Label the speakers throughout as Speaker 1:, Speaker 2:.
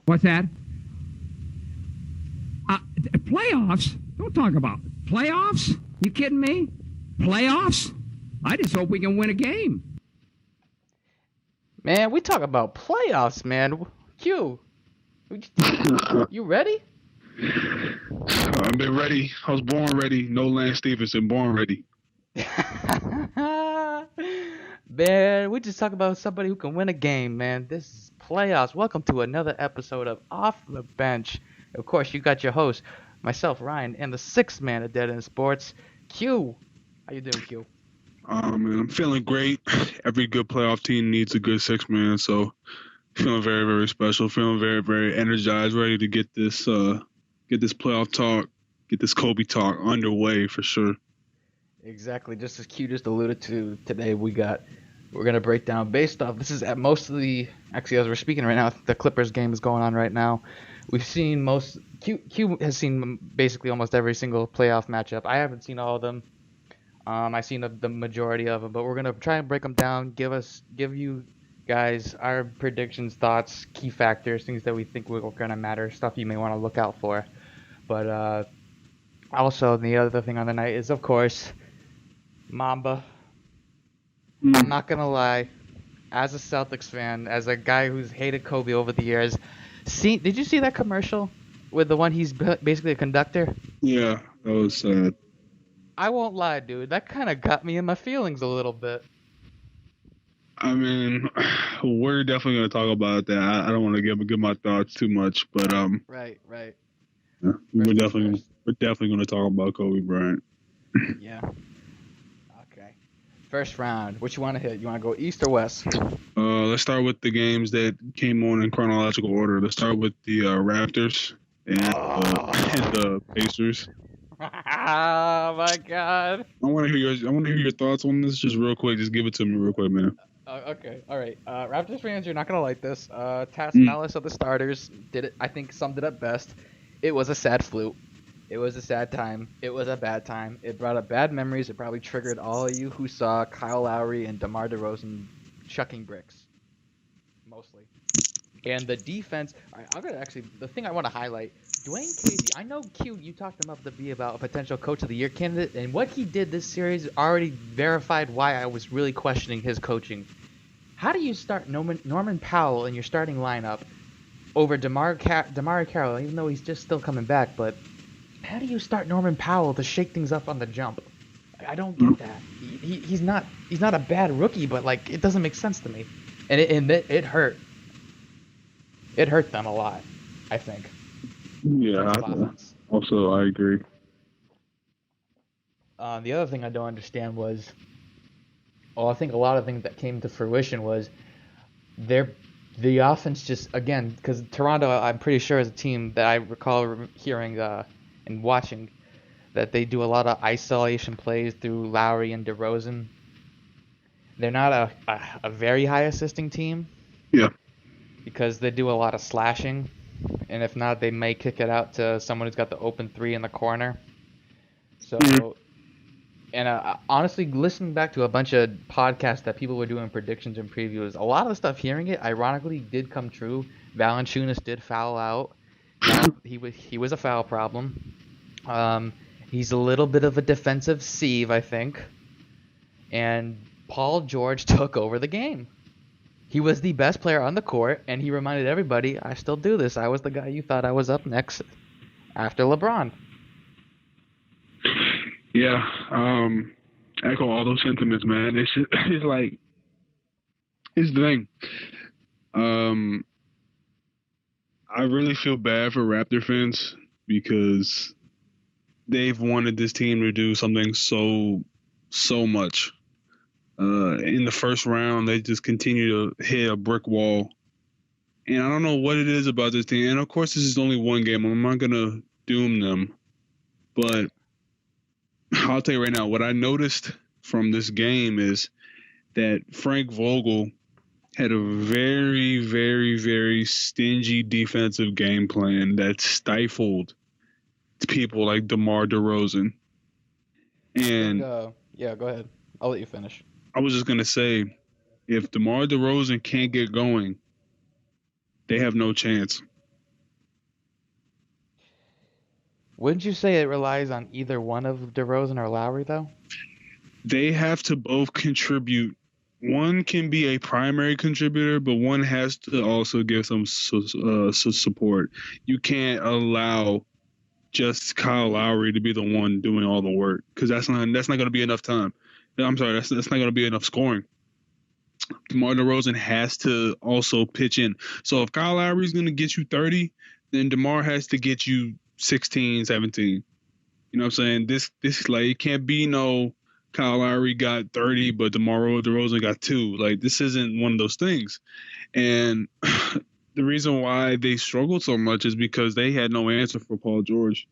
Speaker 1: What's that? Playoffs? Don't talk about playoffs. You kidding me? Playoffs? I just hope we can win a game.
Speaker 2: Man, we talk about playoffs, man. Q, you ready?
Speaker 3: I've been ready. I was born ready. No Lance Stevenson, born ready.
Speaker 2: Man, we just talk about somebody who can win a game, man. This is playoffs. Welcome to another episode of Off the Bench. Of course, you got your host, myself, Ryan, and the sixth man of Dead End Sports, Q. How you doing, Q?
Speaker 3: Man, I'm feeling great. Every good playoff team needs a good six man, so feeling very, very special. Feeling very, very energized, ready to get this playoff talk, get this Kobe talk underway for sure.
Speaker 2: Exactly. Just as Q just alluded to, today we're gonna break down based off. This is at most of the actually as we're speaking right now, the Clippers game is going on right now. We've seen Q has seen basically almost every single playoff matchup. I haven't seen all of them. I've seen the majority of them, but we're gonna try and break them down. Give you guys our predictions, thoughts, key factors, things that we think are gonna matter, stuff you may want to look out for. But also the other thing on the night is of course Mamba. I'm not gonna lie, as a Celtics fan, as a guy who's hated Kobe over the years, did you see that commercial with the one he's basically a conductor?
Speaker 3: Yeah, that was sad.
Speaker 2: I won't lie, dude. That kind of got me in my feelings a little bit.
Speaker 3: I mean, we're definitely going to talk about that. I don't want to give my thoughts too much, but
Speaker 2: Right.
Speaker 3: yeah, we're definitely going to talk about Kobe Bryant.
Speaker 2: Yeah. Okay. First round. What you want to hit? You want to go east or west?
Speaker 3: Let's start with the games that came on in chronological order. Let's start with the Raptors and the Pacers.
Speaker 2: Oh my God.
Speaker 3: I want to hear your thoughts on this, just real quick. Just give it to me real quick, man.
Speaker 2: Okay. All right. Raptors fans, you're not gonna like this. Task Malice of the starters did it. I think summed it up best. It was a sad fluke. It was a sad time. It was a bad time. It brought up bad memories. It probably triggered all of you who saw Kyle Lowry and DeMar DeRozan chucking bricks, mostly. And the defense. All right, I'm gonna actually. The thing I want to highlight. Dwayne Casey. I know Q. You talked about to be about a potential Coach of the Year candidate, and what he did this series already verified why I was really questioning his coaching. How do you start Norman Powell in your starting lineup over Damari Carroll, even though he's just still coming back? But how do you start Norman Powell to shake things up on the jump? I don't get that. He's not a bad rookie, but like it doesn't make sense to me, and it hurt. It hurt them a lot, I think.
Speaker 3: Yeah. Also, I agree.
Speaker 2: The other thing I don't understand was, I think a lot of things that came to fruition was the offense just, again, because Toronto, I'm pretty sure, is a team that I recall hearing and watching that they do a lot of isolation plays through Lowry and DeRozan. They're not a very high assisting team.
Speaker 3: Yeah.
Speaker 2: Because they do a lot of slashing, and if not, they may kick it out to someone who's got the open three in the corner. So, and honestly, listening back to a bunch of podcasts that people were doing predictions and previews, a lot of the stuff, hearing it, ironically, did come true. Valanciunas did foul out. He was a foul problem. He's a little bit of a defensive sieve, I think. And Paul George took over the game. He was the best player on the court, and he reminded everybody, I still do this. I was the guy you thought I was up next after LeBron.
Speaker 3: Yeah, echo all those sentiments, man. It's like, here's the thing. I really feel bad for Raptor fans because they've wanted this team to do something so much. In the first round, they just continue to hit a brick wall. And I don't know what it is about this team. And, of course, this is only one game. I'm not going to doom them. But I'll tell you right now, what I noticed from this game is that Frank Vogel had a very, very, very stingy defensive game plan that stifled people like DeMar DeRozan. And
Speaker 2: yeah, go ahead. I'll let you finish.
Speaker 3: I was just going to say, if DeMar DeRozan can't get going, they have no chance.
Speaker 2: Wouldn't you say it relies on either one of DeRozan or Lowry though?
Speaker 3: They have to both contribute. One can be a primary contributor, but one has to also give some support. You can't allow just Kyle Lowry to be the one doing all the work because that's not going to be enough time. I'm sorry, that's not going to be enough scoring. DeMar DeRozan has to also pitch in. So if Kyle Lowry is going to get you 30, then DeMar has to get you 16, 17. You know what I'm saying? This like it can't be no Kyle Lowry got 30, but DeMar DeRozan got 2. Like this isn't one of those things. And the reason why they struggled so much is because they had no answer for Paul George.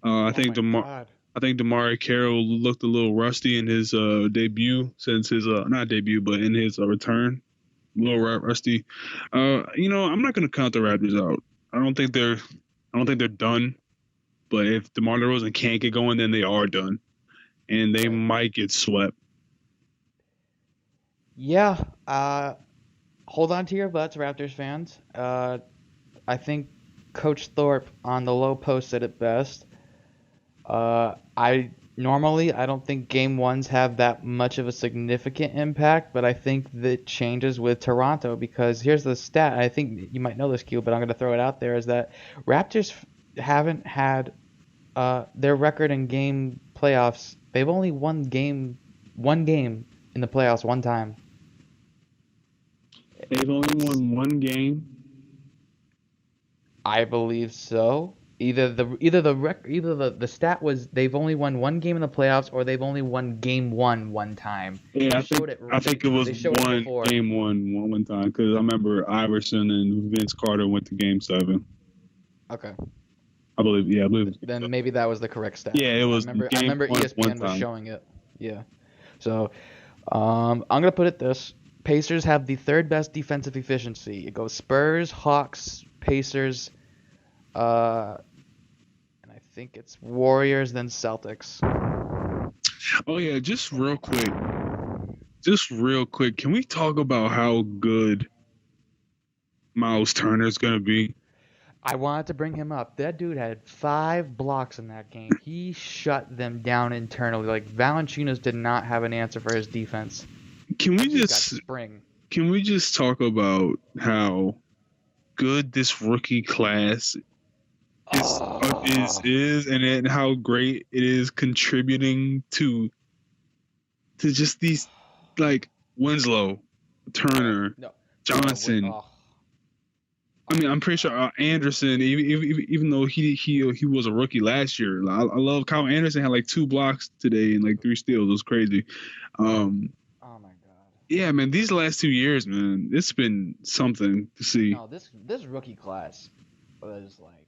Speaker 3: I think DeMar Carroll looked a little rusty in his debut since his not debut but in his return, a little rusty. I'm not going to count the Raptors out. I don't think they're done. But if DeMar DeRozan can't get going, then they are done, and they might get swept.
Speaker 2: Yeah. Hold on to your butts, Raptors fans. I think Coach Thorpe on the low post said it best. I don't think game ones have that much of a significant impact, but I think that changes with Toronto because here's the stat. I think you might know this, Q, but I'm going to throw it out there: is that Raptors haven't had their record in game playoffs. They've only won one game in the playoffs one time.
Speaker 3: They've only won one game.
Speaker 2: I believe so. Either the stat was they've only won one game in the playoffs, or they've only won game one time.
Speaker 3: Yeah, I think it was game one time because I remember Iverson and Vince Carter went to game 7.
Speaker 2: Okay.
Speaker 3: I believe.
Speaker 2: Then maybe that was the correct stat.
Speaker 3: Yeah, it was.
Speaker 2: I remember ESPN was showing it. Yeah. So, I'm gonna put it this: Pacers have the third best defensive efficiency. It goes Spurs, Hawks, Pacers, and I think it's Warriors, then Celtics.
Speaker 3: Oh yeah, just real quick. Can we talk about how good Miles Turner is gonna be?
Speaker 2: I wanted to bring him up. That dude had 5 blocks in that game. He shut them down internally. Like Valanciunas did not have an answer for his defense.
Speaker 3: Can we just talk about how good this rookie class is and how great it is contributing to just these like Winslow, Turner, Johnson. I mean, I'm pretty sure Anderson, even though he was a rookie last year, I love Kyle Anderson had like 2 blocks today and like 3 steals. It was crazy.
Speaker 2: Oh my god.
Speaker 3: Yeah, man, these last 2 years, man, it's been something to see.
Speaker 2: No, this rookie class was like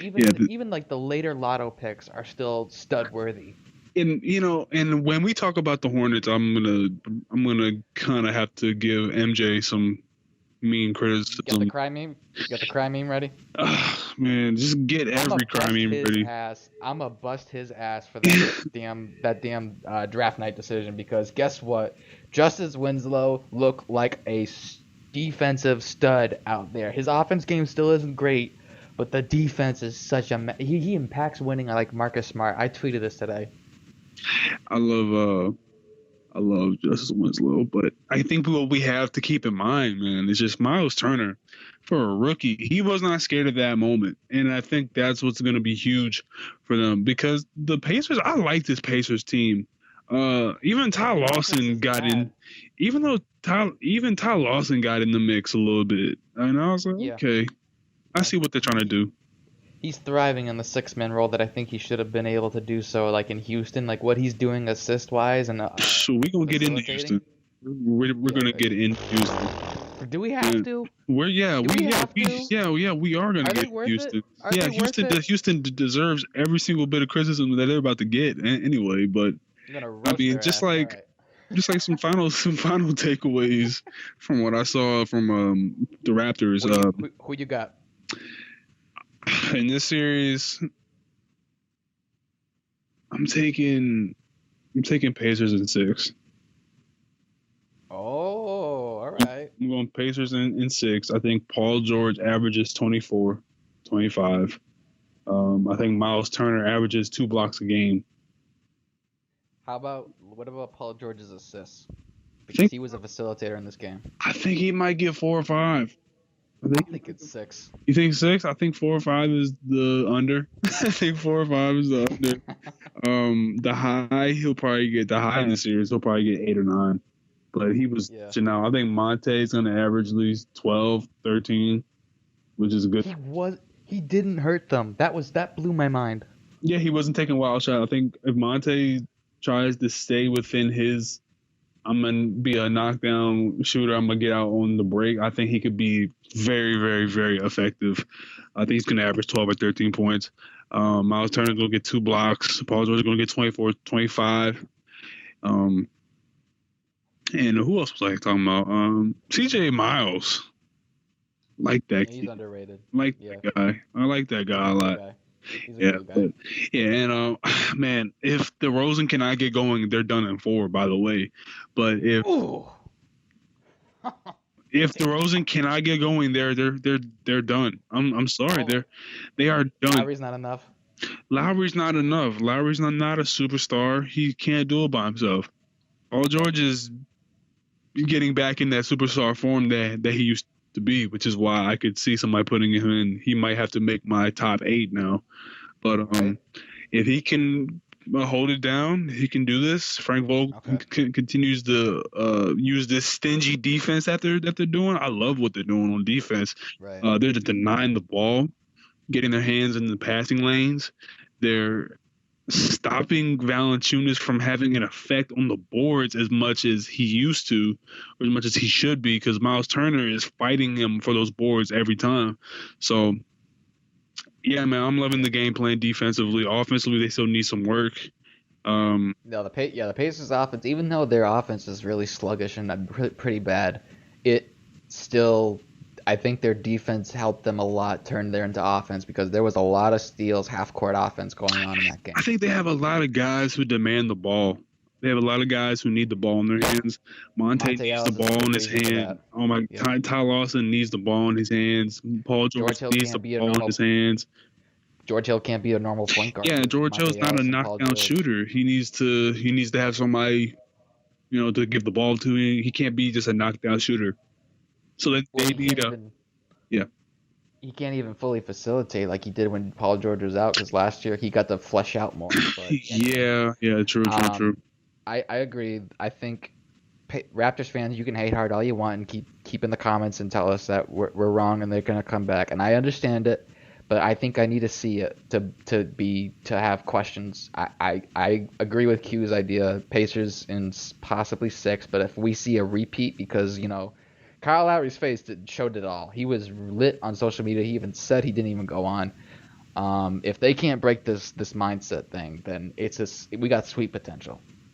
Speaker 2: even like the later lotto picks are still stud worthy.
Speaker 3: And when we talk about the Hornets, I'm gonna kind of have to give MJ some mean criticism.
Speaker 2: You got the cry meme ready?
Speaker 3: Man, just get every cry meme ready.
Speaker 2: I'm gonna bust his ass for that damn draft night decision because guess what? Justice Winslow looked like a defensive stud out there. His offense game still isn't great, but the defense is such a he impacts winning like Marcus Smart. I tweeted this today.
Speaker 3: I love Justice Winslow, but I think what we have to keep in mind, man, is just Miles Turner. For a rookie, he was not scared of that moment, and I think that's what's going to be huge for them because the Pacers. I like this Pacers team. Even Ty Lawson got in, even Ty Lawson got in the mix a little bit, and I was like, okay, I see what they're trying to do.
Speaker 2: He's thriving in the 6-man role that I think he should have been able to do so, like in Houston, like what he's doing assist-wise. And
Speaker 3: so we're going to get into Houston. We're going to get into Houston.
Speaker 2: Do we have to?
Speaker 3: We are going to get Houston. Houston deserves every single bit of criticism that they're about to get anyway. But I mean, just like some final takeaways from what I saw from the Raptors.
Speaker 2: Who you got?
Speaker 3: In this series, I'm taking Pacers in 6.
Speaker 2: Oh, all right.
Speaker 3: I'm going Pacers in 6. I think Paul George averages 24, 25. I think Miles Turner averages 2 blocks a game.
Speaker 2: What about Paul George's assists?
Speaker 3: I
Speaker 2: Because
Speaker 3: think
Speaker 2: he was a facilitator in this game.
Speaker 3: I think he might get 4 or 5. I
Speaker 2: I
Speaker 3: think.
Speaker 2: think it's 6.
Speaker 3: You think 6? I think 4 or 5 is the under. I think 4 or 5 is the under. The high he'll probably get the high in the series. He'll probably get 8 or 9. But he was
Speaker 2: Yeah.
Speaker 3: now. I think Monte's going to average at least 12, 13, which is good.
Speaker 2: He didn't hurt them. That blew my mind.
Speaker 3: Yeah, he wasn't taking wild shot. I think if Monte tries to stay within his, I'm gonna be a knockdown shooter. I'm gonna get out on the break. I think he could be very, very, very effective. I think he's gonna average 12 or 13 points. Miles Turner's gonna get 2 blocks. Paul George is gonna get 24, 25. And who else was I talking about? CJ Miles. Like that.
Speaker 2: He's underrated.
Speaker 3: That guy. I like that guy a lot.
Speaker 2: He's a good guy.
Speaker 3: And man, if DeRozan cannot get going, they're done in 4. By the way, but if DeRozan cannot get going, they're done. I'm sorry, they are done.
Speaker 2: Lowry's not enough.
Speaker 3: Lowry's not enough. Lowry's not a superstar. He can't do it by himself. Paul George is getting back in that superstar form that he used to be, which is why I could see somebody putting him in. He might have to make my top 8 now, but if he can hold it down, he can do this. Frank Vogel continues to use this stingy defense that they're doing. I love what they're doing on defense.
Speaker 2: Right.
Speaker 3: They're denying the ball, getting their hands in the passing lanes. They're stopping Valanciunas from having an effect on the boards as much as he used to, or as much as he should be, because Miles Turner is fighting him for those boards every time. So, yeah, man, I'm loving the game plan defensively. Offensively, they still need some work.
Speaker 2: The Pacers' offense, even though their offense is really sluggish and pretty bad, it still, I think their defense helped them a lot turn there into offense, because there was a lot of steals, half-court offense going on in that game.
Speaker 3: I think they have a lot of guys who demand the ball. They have a lot of guys who need the ball in their hands. Monte needs the ball in his hand. Oh my God, Ty Lawson needs the ball in his hands. Paul George needs the ball in his hands.
Speaker 2: George Hill can't be a normal point guard.
Speaker 3: Yeah, George Hill's not a knockdown shooter. He needs to have somebody, to give the ball to him. He can't be just a knockdown shooter. So that they need
Speaker 2: he can't even fully facilitate like he did when Paul George was out, because last year he got to flesh out more. But,
Speaker 3: true.
Speaker 2: I agree. I think Raptors fans, you can hate hard all you want and keep in the comments and tell us that we're wrong and they're gonna come back. And I understand it, but I think I need to see it to have questions. I agree with Q's idea. Pacers in possibly 6, but if we see a repeat, because Kyle Lowry's face showed it all. He was lit on social media. He even said he didn't even go on. If they can't break this mindset thing, then we got sweet potential.